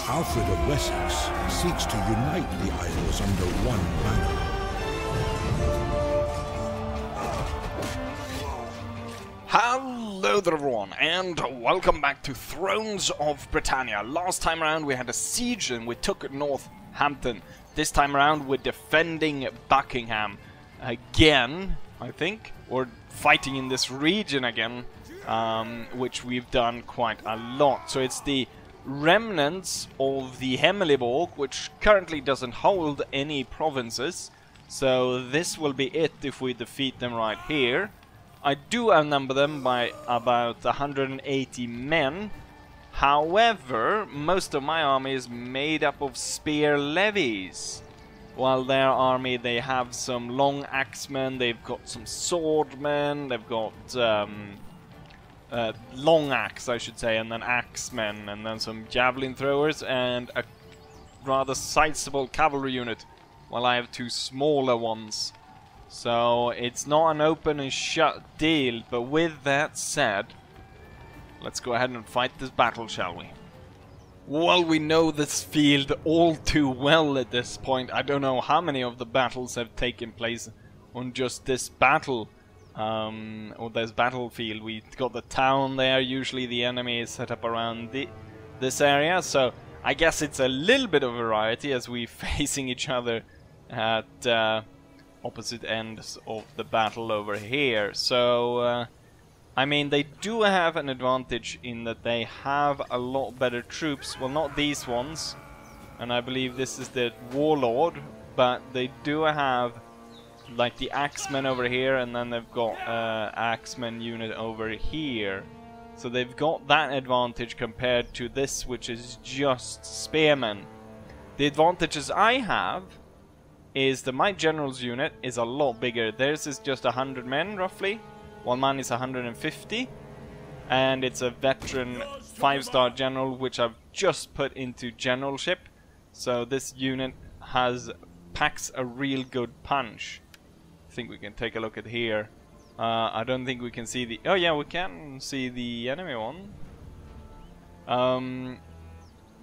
Alfred of Wessex seeks to unite the Isles under one banner. Hello there everyone, and welcome back to Thrones of Britannia. Last time around we had a siege and we took Northampton. This time around we're defending Buckingham again, I think. We're fighting in this region again, which we've done quite a lot. So it's the remnants of the Hemeliborg, which currently doesn't hold any provinces. So this will be it if we defeat them right here. I do outnumber them by about 180 men. However, most of my army is made up of spear levies. While their army, they have some long axemen, they've got some swordmen, they've got long axe, I should say, and then axemen, and then some javelin throwers, and a rather sizable cavalry unit, while I have two smaller ones. So it's not an open and shut deal, but with that said, let's go ahead and fight this battle, shall we? Well, we know this field all too well at this point. I don't know how many of the battles have taken place on just this battle, or this battlefield. We got the town there. Usually the enemy is set up around this area, so I guess it's a little bit of variety as we're facing each other at opposite ends of the battle over here. So I mean, they do have an advantage in that they have a lot better troops. Well, not these ones, and I believe this is the warlord, but they do have like the axemen over here, and then they've got axemen unit over here. So they've got that advantage compared to this, which is just spearmen. The advantages I have is that my general's unit is a lot bigger. Theirs is just 100 men, roughly, while mine is 150. And it's a veteran 5-star general, which I've just put into generalship. So this unit packs a real good punch. I think we can take a look at here. I don't think we can see the... Oh yeah, we can see the enemy one.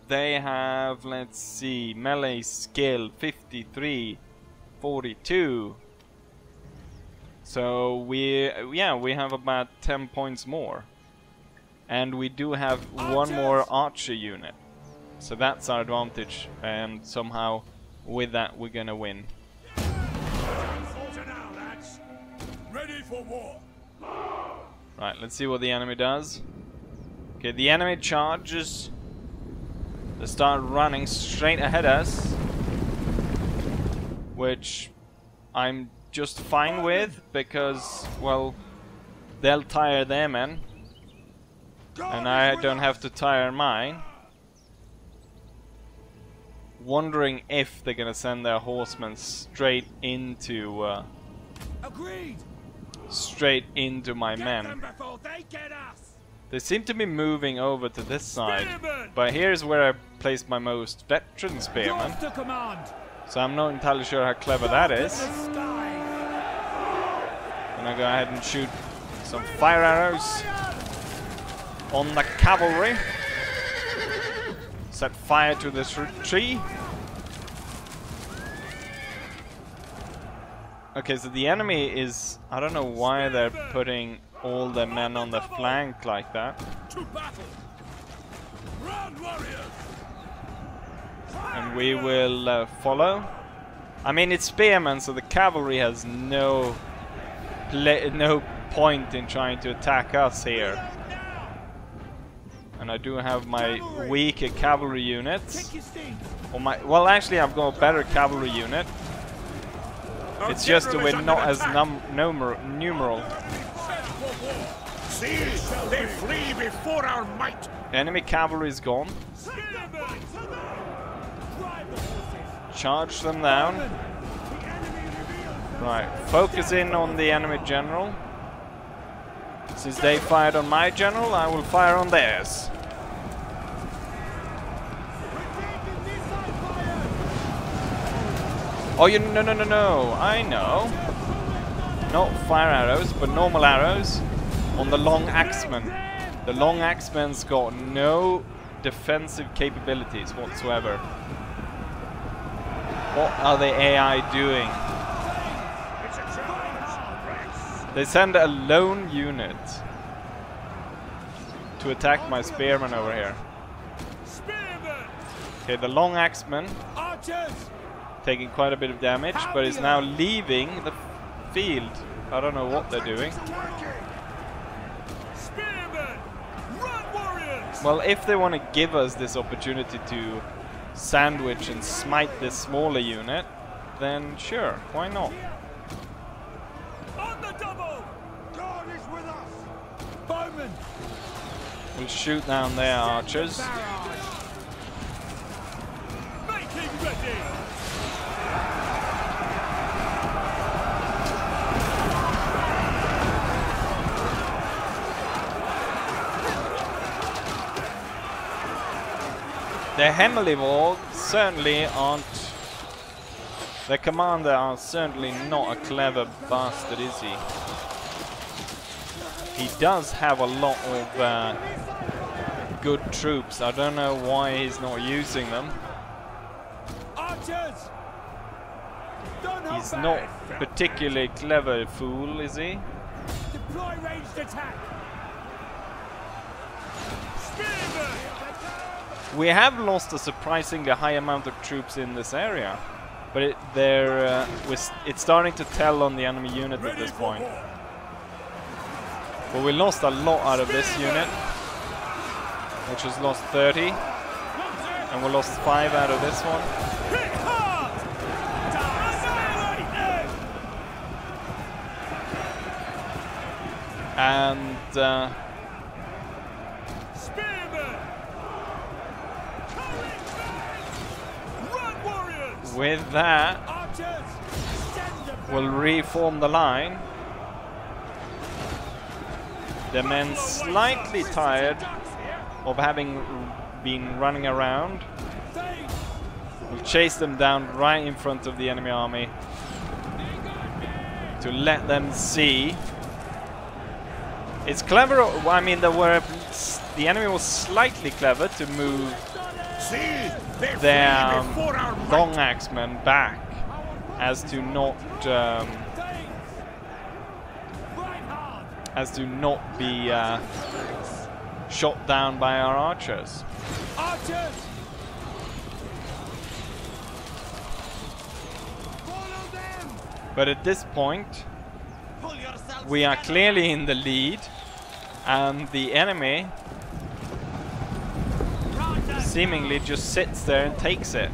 They have, let's see, melee skill 53, 42. So we have about 10 points more. And we do have one more archer unit. So that's our advantage, and somehow with that we're gonna win. Ready for war. Right, let's see what the enemy does. Okay, the enemy charges. They start running straight ahead us, which I'm just fine with because, well, they'll tire their men and I don't have to tire mine. Wondering if they're gonna send their horsemen straight into my men. They seem to be moving over to this side, but here's where I placed my most veteran spearmen. So I'm not entirely sure how clever that is. I'm gonna go ahead and shoot some fire arrows on the cavalry. Set fire to this tree. Okay, so the enemy is... I don't know why they're putting all the men on the flank like that. And we will follow. I mean, it's spearmen, so the cavalry has no point in trying to attack us here. And I do have my weaker cavalry units. Well, actually, I've got a better cavalry unit. It's just that we're not as numeral. See, they flee before our might. Enemy cavalry is gone. Charge them down. Right, focus in on the enemy general. Since they fired on my general, I will fire on theirs. Oh, no, I know. Not fire arrows, but normal arrows on the long axeman. The long axeman's got no defensive capabilities whatsoever. What are the AI doing? They send a lone unit to attack my spearman over here. Okay, the long axeman taking quite a bit of damage, but is now leaving the field. I don't know what they're doing. Well, if they want to give us this opportunity to sandwich and smite this smaller unit, then sure, why not? On the double! God is with us! Bowman! We'll shoot down their archers. Making ready! The Hemmelivore certainly aren't... The commander are certainly not a clever bastard, is he? He does have a lot of good troops. I don't know why he's not using them. Archers! Don't He's not particularly clever fool, is he? Deploy ranged attack! Spearman! We have lost a surprisingly high amount of troops in this area, but it's starting to tell on the enemy unit at this point. But we lost a lot out of this unit, which has lost 30, and we lost 5 out of this one. And with that, we'll reform the line. The men slightly tired of having been running around. We'll chase them down right in front of the enemy army to let them see. It's clever. I mean, the enemy was slightly clever to move their long axemen back, as to not be shot down by our archers. But at this point, we are clearly in the lead, and the enemy seemingly just sits there and takes it.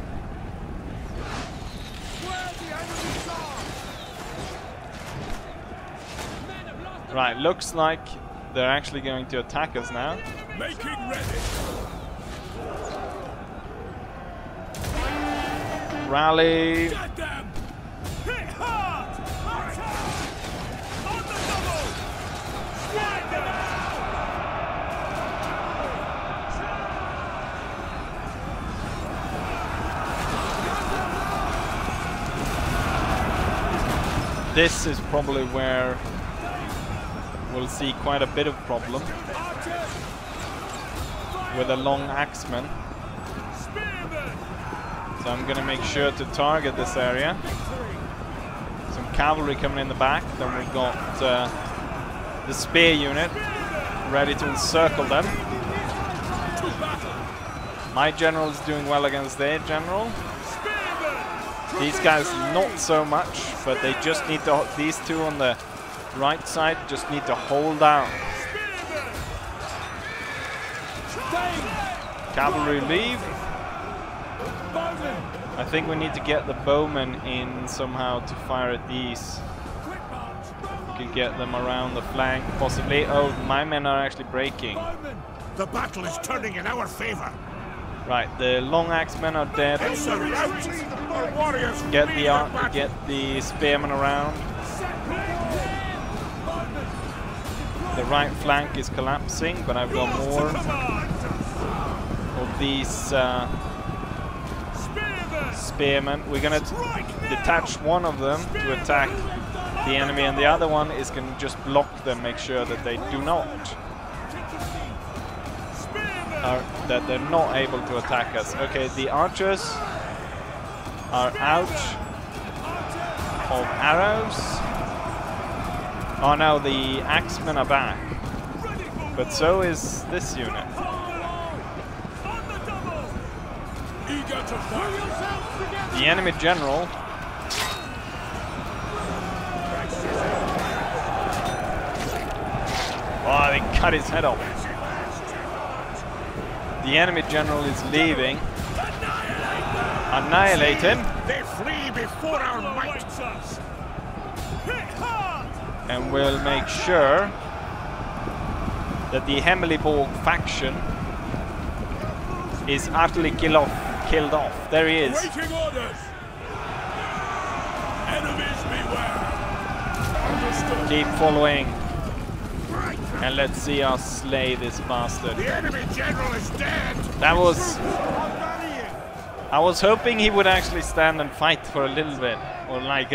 Right, looks like they're actually going to attack us now. Making ready. Rally. Get them. Hit hard. Attack. On the double. Slide them. This is probably where we'll see quite a bit of problem with a long axeman. So I'm gonna make sure to target this area. Some cavalry coming in the back. Then we've got the spear unit ready to encircle them. My general is doing well against their general. These guys not so much, but they just need to. These two on the right side just need to hold out. Cavalry leave. I think we need to get the bowmen in somehow to fire at these. We could get them around the flank, possibly. Oh, my men are actually breaking. The battle is turning in our favor. Right, the long axemen are dead. Get the spearmen around. The right flank is collapsing, but I've got more of these spearmen. We're gonna detach one of them to attack the enemy, and the other one is gonna just block them, make sure that they do not. that they're not able to attack us. Okay, the archers are out of arrows. Oh no, the axemen are back. But so is this unit. The enemy general oh, they cut his head off. The enemy general is leaving. Annihilate him. They flee before our might. And we'll make sure that the Hemeliborg faction is utterly killed off. There he is. Waiting orders. Enemies beware. Understood. Keep following. And let's see us slay this bastard. The enemy general is dead. That was... I was hoping he would actually stand and fight for a little bit. Or like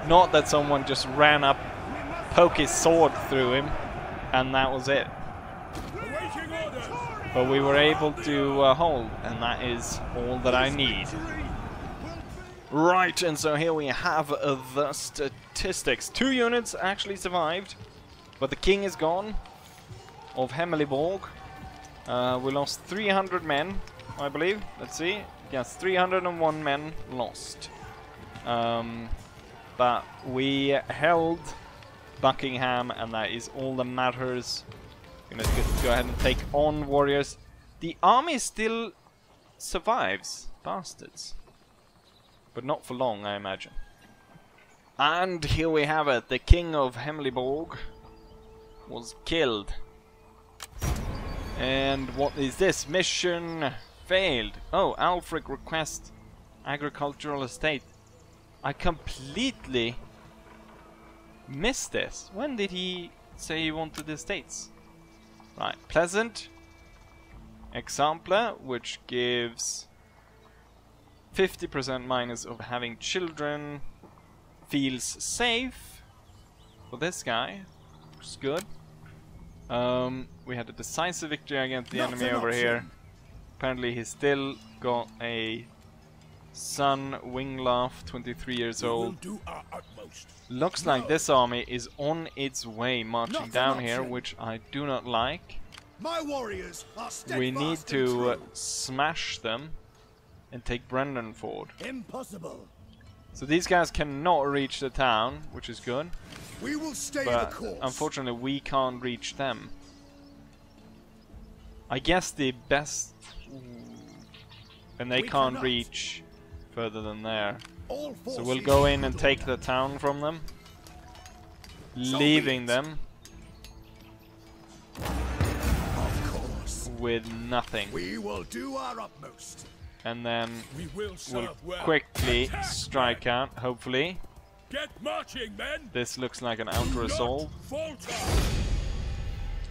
not that someone just ran up, poke his sword through him, and that was it. Awaiting orders. But we were able to hold, and that is all that I need. Right, and so here we have the statistics. 2 units actually survived, but the king is gone of Hemeliborg. We lost 300 men, I believe. Let's see. Yes, 301 men lost. But we held Buckingham, and that is all that matters. Gonna go ahead and take on warriors. The army still survives, bastards. But not for long, I imagine. And here we have it. The king of Hemeliborg was killed. And what is this? Mission failed. Oh, Alfred requests agricultural estate. I completely missed this. When did he say he wanted the estates? Right, pleasant exemplar, which gives 50% minus of having children. Feels safe for this guy, which is good. We had a decisive victory against the enemy over here. Apparently he's still got a son, Winglaf, 23 years old. Do our utmost. Looks like this army is on its way marching down here, which I do not like. My warriors are steadfast. We need to smash them and take Brendanford. Impossible. So these guys cannot reach the town, which is good. We will stay But the course. unfortunately we can't reach them. I guess the best... And they can't cannot. reach further than there. All So we'll forces go in and to take order. the town from them, So leaving be it. them Of course. with nothing. We will do our utmost. And then We will we'll serve well. quickly Attack, strike men. out, hopefully. Get marching, men. This looks like an Do outer not assault, falter.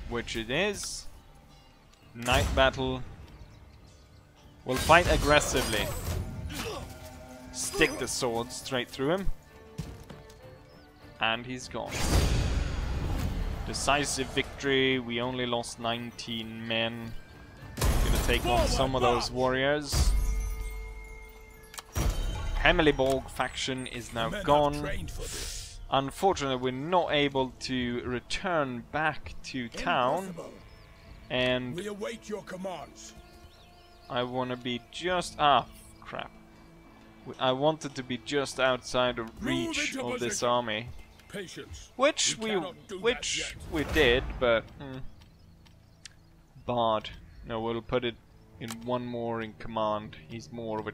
which it is. Night battle. We'll fight aggressively. Stick the sword straight through him. And he's gone. Decisive victory. We only lost 19 men. Gonna take on some of those warriors. Hemeliborg faction is now Men are gone. trained for this. Unfortunately, we're not able to return back to town. Impossible. And We await your commands. I want to be just... Ah, crap. I wanted to be just outside of reach into of this position. army. Patience. Which We cannot do that which yet. we did, but... Bard. No, we'll put it in one more in command. He's more of a...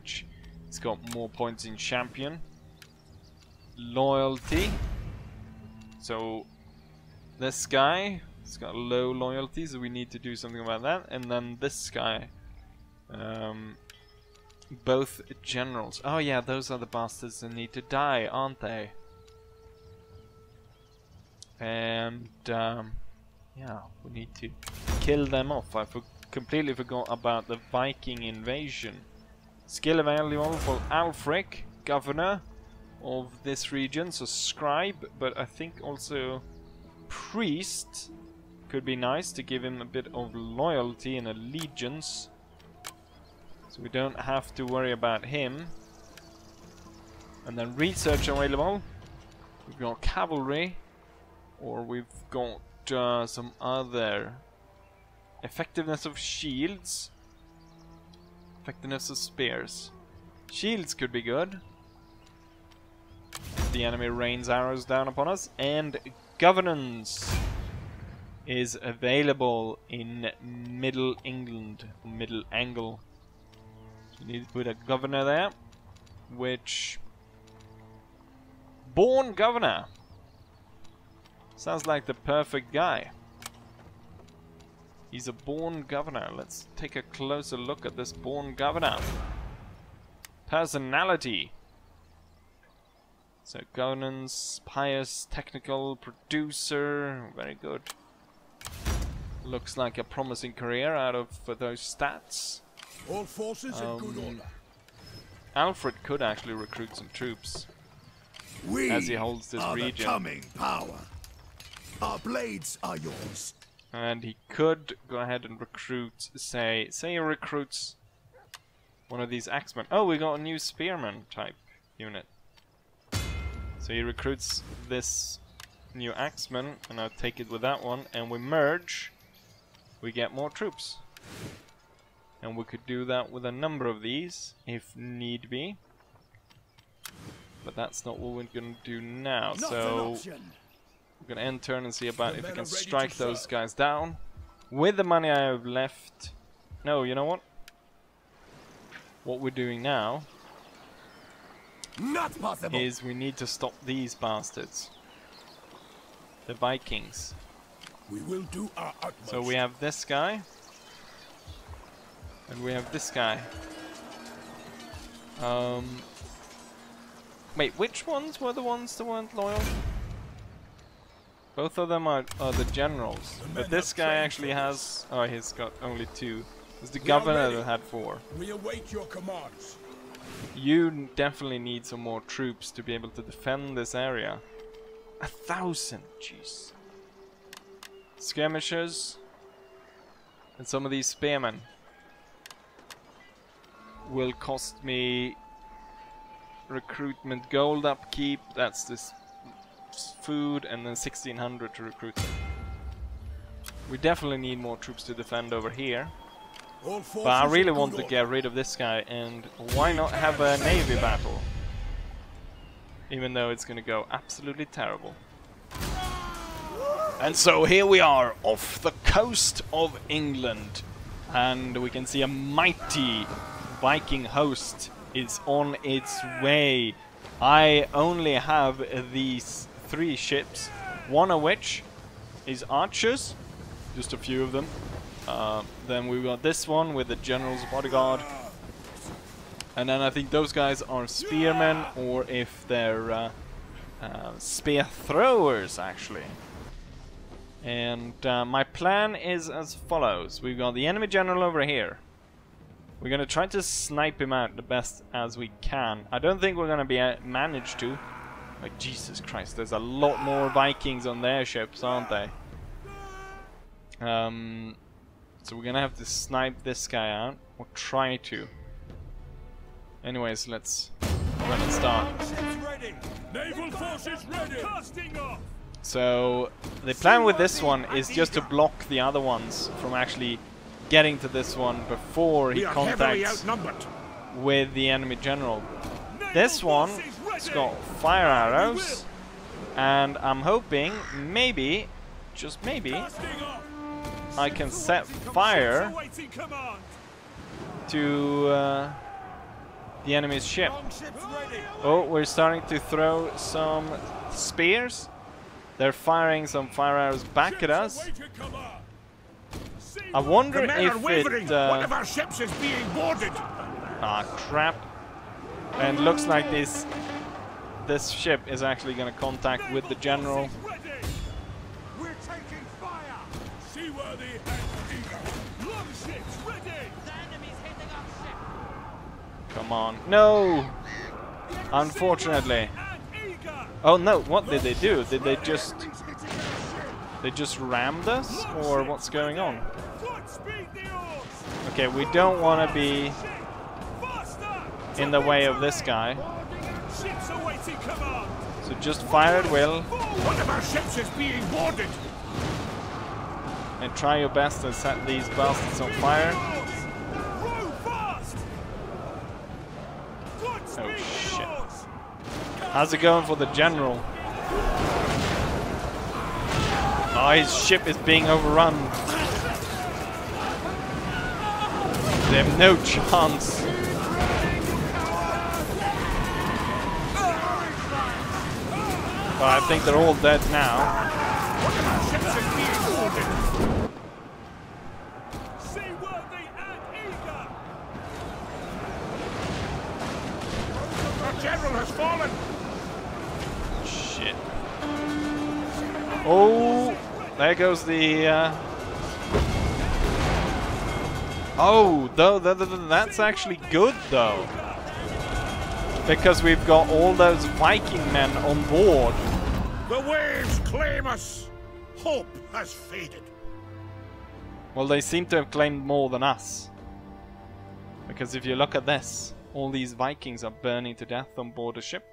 He's got more points in champion. Loyalty. So, this guy... He's got low loyalty, so we need to do something about that. And then this guy... both generals. Oh yeah, those are the bastards that need to die, aren't they? And yeah, we need to kill them off. I completely forgot about the Viking invasion. Skill available for Alfred, governor of this region, so scribe, but I think also priest Could be nice to give him a bit of loyalty and allegiance. So we don't have to worry about him. And then research available. We've got cavalry. Or we've got some other. Effectiveness of shields. Effectiveness of spears. Shields could be good. The enemy rains arrows down upon us. And governance is available in Middle England. Middle Angle. You need to put a governor there. Which... Born governor. Sounds like the perfect guy. He's a born governor. Let's take a closer look at this born governor. Personality. So governance, pious, technical, producer. Very good. Looks like a promising career out of those stats. All forces in good order. Alfred could actually recruit some troops. We as he holds this are region. The coming power. Our blades are yours. And he could go ahead and recruit, say he recruits one of these axemen. Oh, we got a new spearman type unit. So he recruits this new axeman, and I'll take it with that one, and we merge. We get more troops. And we could do that with a number of these, if need be. But that's not what we're going to do now, so we're going to end turn and see about if we can strike those guys down. With the money I have left... No, you know what? What we're doing now Not possible. is we need to stop these bastards. The Vikings. We will do our utmost. So we have this guy. And we have this guy. Wait, which ones were the ones that weren't loyal? Both of them are the generals. But this guy actually has... Oh, he's got only 2. It's the governor that had 4. We await your commands. You definitely need some more troops to be able to defend this area. 1,000, jeez. Skirmishers. And some of these spearmen will cost me recruitment gold upkeep. That's this food, and then 1,600 to recruit them. We definitely need more troops to defend over here. But I really want to get rid of this guy, and why not have a navy battle? Even though it's gonna go absolutely terrible. And so here we are, off the coast of England. And we can see a mighty Viking host is on its way. I only have these 3 ships, one of which is archers, just a few of them. Then we got this one with the general's bodyguard. And then I think those guys are spearmen, or if they're spear throwers actually. And my plan is as follows. We've got the enemy general over here. We're gonna try to snipe him out the best as we can. I don't think we're gonna be managed to. Like, Jesus Christ, there's a lot more Vikings on their ships, aren't they? So we're gonna have to snipe this guy out, or try to. Anyways, let's run and start. Naval forces ready. Casting off. So the plan with this one is just to block the other ones from actually getting to this one before he contacts with the enemy general. This one has got fire arrows, and I'm hoping maybe, just maybe, I can set fire to the enemy's ship. Oh, we're starting to throw some spears. They're firing some fire arrows back at us. I wonder if it... One of our ships is being boarded. Ah, crap. And looks like this ship is actually going to contact with the general. We're taking fire. Seaworthy and eager. Longships ready. The enemy's hitting our ship. Come on. No! Unfortunately. Oh no, what did they do? Did they just... They just rammed us, or what's going on? Godspeed the oars. Okay, we don't want to be Faster. in the way of this guy. Ships awaiting command. So just fire at will One of our ships is being boarded. and try your best to set these bastards on fire. Row fast. Godspeed Oh, shit. the oars. How's it going for the general? Oh, his ship is being overrun. They have no chance. But I think they're all dead now. Seaworthy and eager. Our general has fallen. Shit. Oh, there goes the... Oh, that's actually good though. Because we've got all those Viking men on board. The waves claim us. Hope has faded. Well, they seem to have claimed more than us. Because if you look at this, all these Vikings are burning to death on board a ship.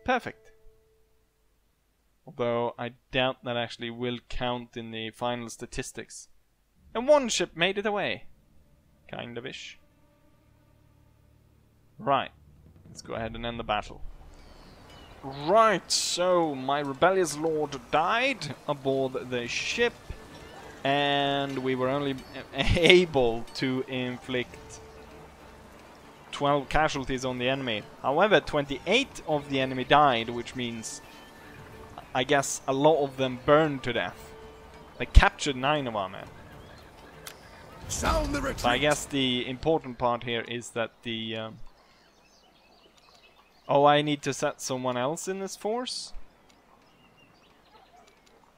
Perfect. Although I doubt that actually will count in the final statistics. And one ship made it away. Kind of ish. Right. Let's go ahead and end the battle. Right, so my rebellious lord died aboard the ship. And we were only able to inflict 12 casualties on the enemy. However, 28 of the enemy died, which means I guess a lot of them burned to death. They captured 9 of our men. Sound the retreat. So I guess the important part here is that the... Oh, I need to set someone else in this force?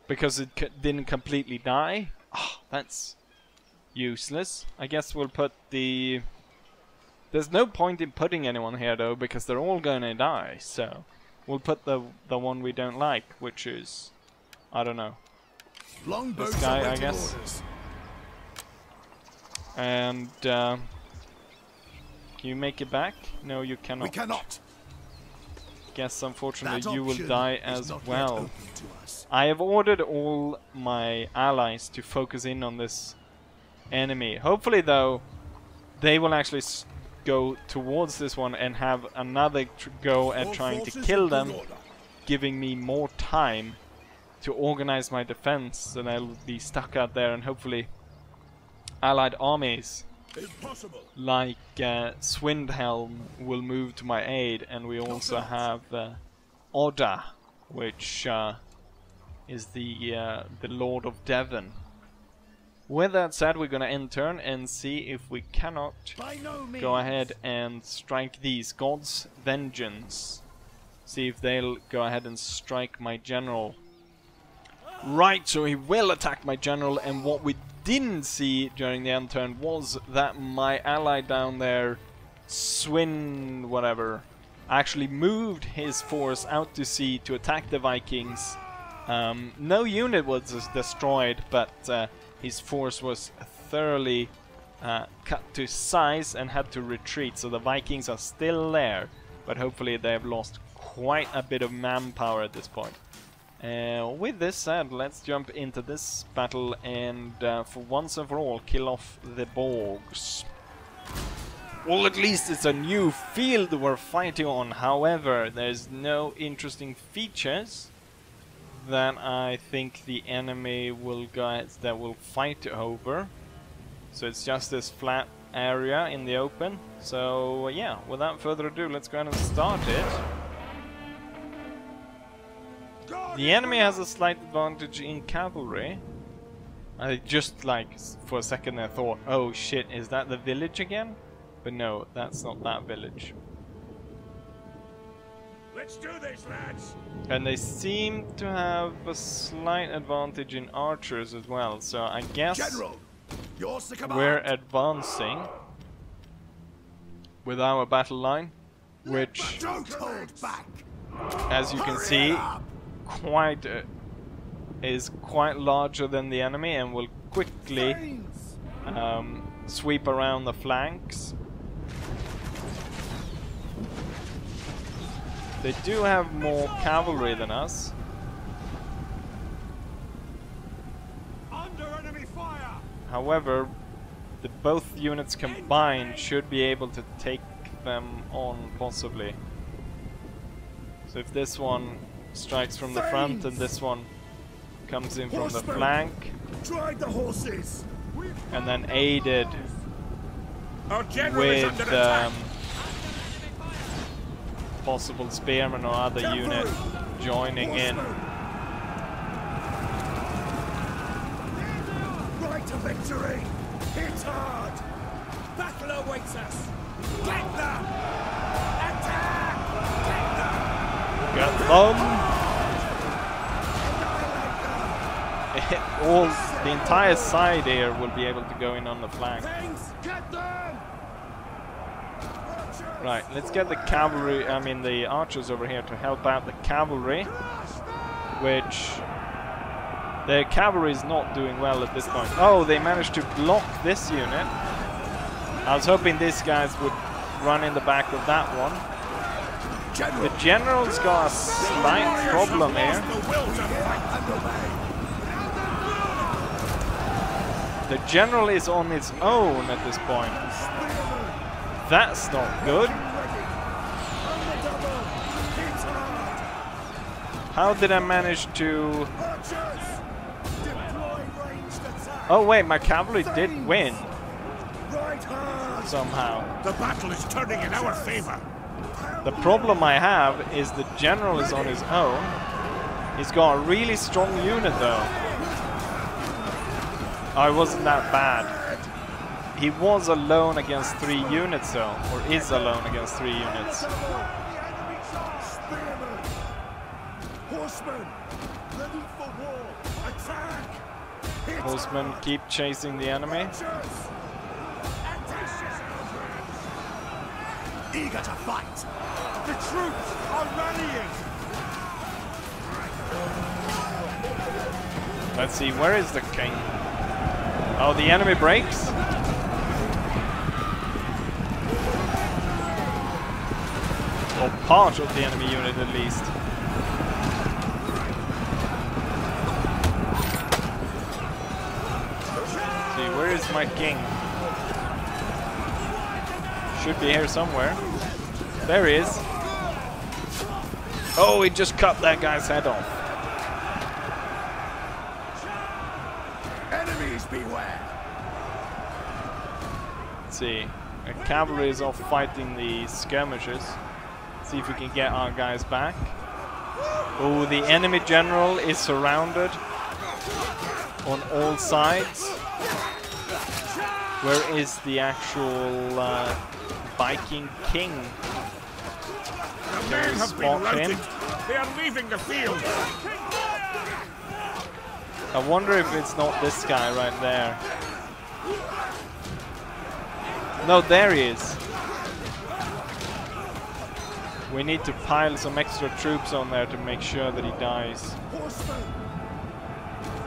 Because it didn't completely die? Oh, that's useless. I guess we'll put the... There's no point in putting anyone here though, because they're all gonna die, so... We'll put the one we don't like, which is... I don't know. Longboats This guy, I awaiting guess. orders. And... can you make it back? No, you cannot. We cannot. Guess unfortunately That you will option die is as not yet well. open to us. I have ordered all my allies to focus in on this enemy. Hopefully though, they will actually go towards this one and have another go at All trying to forces kill in them, good order. giving me more time to organize my defense, so they'll be stuck out there, and hopefully allied armies Impossible. like Swindhelm will move to my aid, and we also have Odda, which is the Lord of Devon. With that said, we're gonna end turn and see if we cannot By no means. go ahead and strike these God's Vengeance. See if they'll go ahead and strike my general. Right, so he will attack my general, and what we didn't see during the end turn was that my ally down there, whatever, actually moved his force out to sea to attack the Vikings. No unit was destroyed, but his force was thoroughly cut to size and had to retreat, so the Vikings are still there, but hopefully they have lost quite a bit of manpower at this point. With this said, let's jump into this battle and for once and for all kill off the Borgs. Well, at least it's a new field we're fighting on. However, there's no interesting features that I think the enemy will fight over. So it's just this flat area in the open. So yeah, without further ado, let's go ahead and start it. The enemy has a slight advantage in cavalry. I just for a second I thought, oh shit, is that the village again? But no, that's not that village. Let's do this, lads. And they seem to have a slight advantage in archers as well, so I guess General, yours to command. we're advancing with our battle line, which, Don't hold back. as you can Hurry see, up. quite is quite larger than the enemy and will quickly sweep around the flanks. They do have more cavalry than us. Under enemy fire. However, both units combined should be able to take them on, possibly. So if this one strikes from the front and this one comes in from the flank, Drive the horses. and then aided Our general is with under attack. possible spearmen or other unit joining in. Right to victory. Hit hard. Battle awaits us. Get them. Attack. Get them! All the entire side here will be able to go in on the flank. Get them. Right, let's get the cavalry, I mean the archers over here to help out the cavalry, which the cavalry is not doing well at this point. Oh, they managed to block this unit. I was hoping these guys would run in the back of that one. The general's got a slight problem here. The general is on its own at this point. That's not good. How did I manage to... Oh wait, my cavalry did win. Somehow. The battle is turning in our favor. The problem I have is the general is on his own. He's got a really strong unit though. Oh, it wasn't that bad. He was alone against 3 units though, or is alone against 3 units. Horsemen, ready for war. Attack. Horsemen keep chasing the enemy. Eager to fight. The troops are rallying. Let's see, where is the king? Oh, the enemy breaks. Or part of the enemy unit at least. Let's see, where is my king? Should be here somewhere. There he is. Oh, he just cut that guy's head off. Enemies beware. Let's see. The cavalry is off fighting the skirmishers. See if we can get our guys back. Oh, the enemy general is surrounded on all sides. Where is the actual Viking king? The Can men we have been spot routed. him? They are leaving the field. I wonder if it's not this guy right there. No, there he is. We need to pile some extra troops on there to make sure that he dies. Horsemen,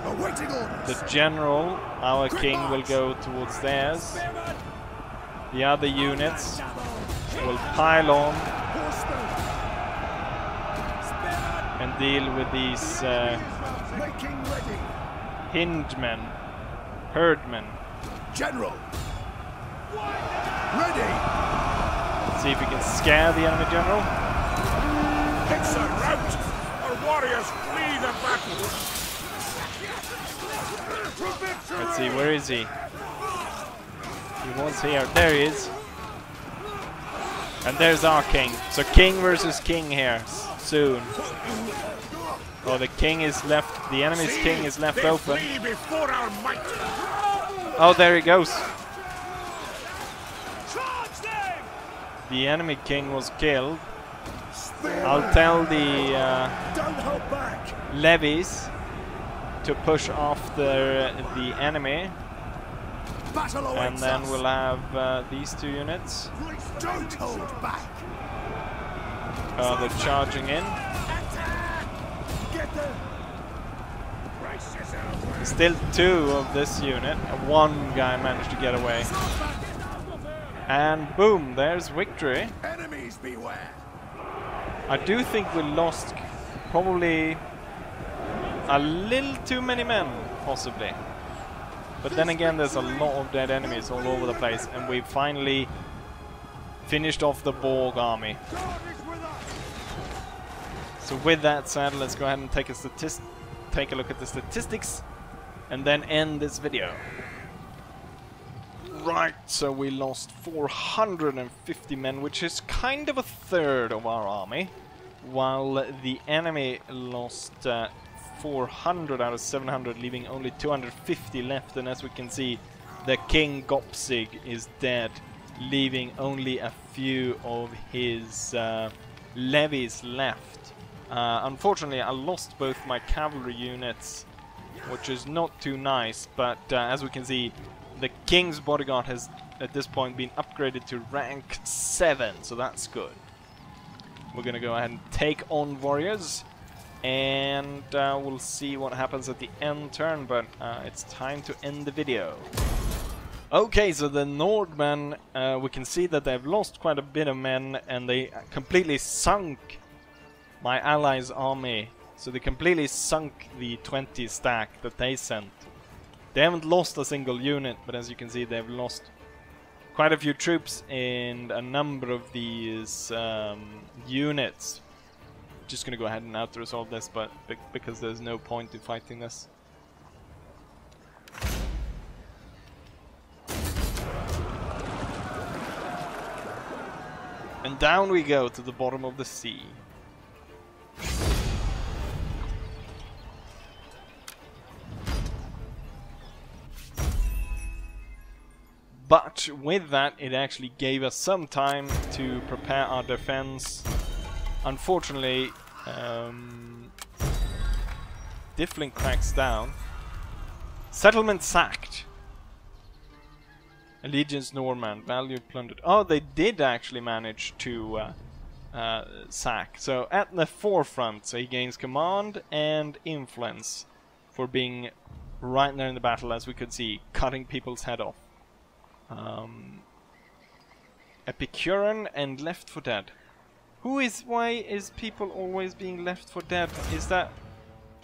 awaiting orders. The general, our king, will go towards theirs. The other units will pile on and deal with these Making ready. hindmen, herdmen. General. Ready. See if we can scare the enemy general. It's a rout. Our warriors flee the battle. Let's see, where is he? He was here. There he is. And there's our king. So king versus king here soon. Oh, the king is left. The enemy's king is left open. Flee before our might. Oh, there he goes. The enemy king was killed. I'll tell the Don't hold back. levies to push off the enemy, Battle awaits and then us. we'll have these 2 units. Don't hold back. They're charging in. Attack. Get them. Still 2 of this unit. One guy managed to get away. And boom, there's victory. Enemies beware. I do think we lost probably a little too many men, possibly. But then again, there's a lot of dead enemies all over the place, and we finally finished off the Borg army. So with that said, let's go ahead and take a look at the statistics and then end this video. Right, so we lost 450 men, which is kind of a third of our army, while the enemy lost 400 out of 700, leaving only 250 left. And as we can see, the King Gopsig is dead, leaving only a few of his levies left. Unfortunately, I lost both my cavalry units, which is not too nice, but as we can see, the King's bodyguard has at this point been upgraded to rank 7, so that's good. We're gonna go ahead and take on warriors, and we'll see what happens at the end turn, but it's time to end the video. Okay, so the Nordmen, we can see that they've lost quite a bit of men, and they completely sunk my allies' army. So they completely sunk the 20 stack that they sent. They haven't lost a single unit, but as you can see, they've lost quite a few troops in a number of these units. Just gonna go ahead and out-resolve this, but because there's no point in fighting this. And down we go to the bottom of the sea. But with that, it actually gave us some time to prepare our defense. Unfortunately, Difflin cracks down. Settlement sacked. Allegiance Norman, value plundered. Oh, they did actually manage to sack. So at the forefront, so he gains command and influence for being right there in the battle, as we could see, cutting people's head off. Epicurean and left for dead. Why is people always being left for dead?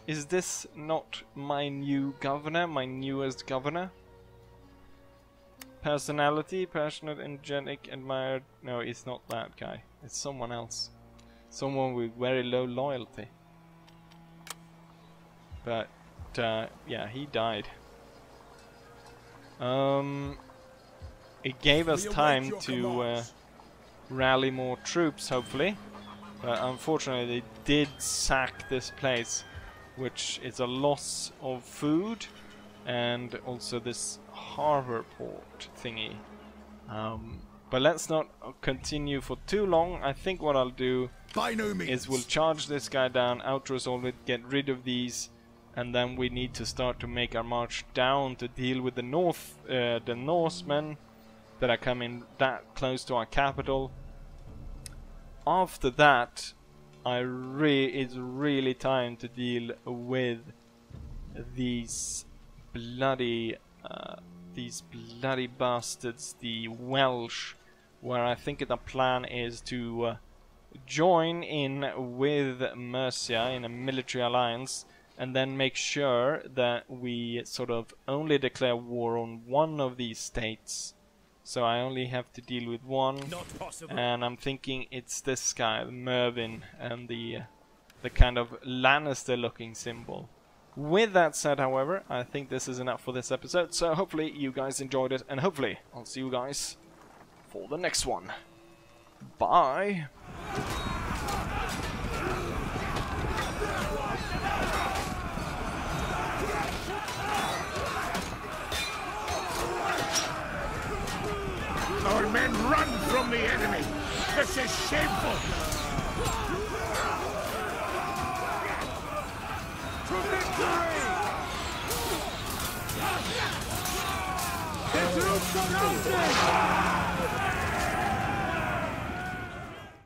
Is this not my new governor, my newest governor? Personality, passionate, energetic, admired. No, it's not that guy. It's someone else. Someone with very low loyalty. But yeah, he died. It gave us time to rally more troops, hopefully. But unfortunately, they did sack this place, which is a loss of food and also this harbor port thingy. But let's not continue for too long. I think what I'll do is we'll charge this guy down, out-resolve it, get rid of these, and then we need to start to make our march down to deal with the Norsemen that are coming that close to our capital. After that, it's really time to deal with these bloody bastards, the Welsh, where I think the plan is to join in with Mercia in a military alliance, and then make sure that we sort of only declare war on one of these states. So I only have to deal with one, and I'm thinking it's this guy, Mervyn, and the kind of Lannister-looking symbol. With that said, however, I think this is enough for this episode, so hopefully you guys enjoyed it, and hopefully I'll see you guys for the next one. Bye! Our men run from the enemy! This is shameful! To victory! The troops are mounted!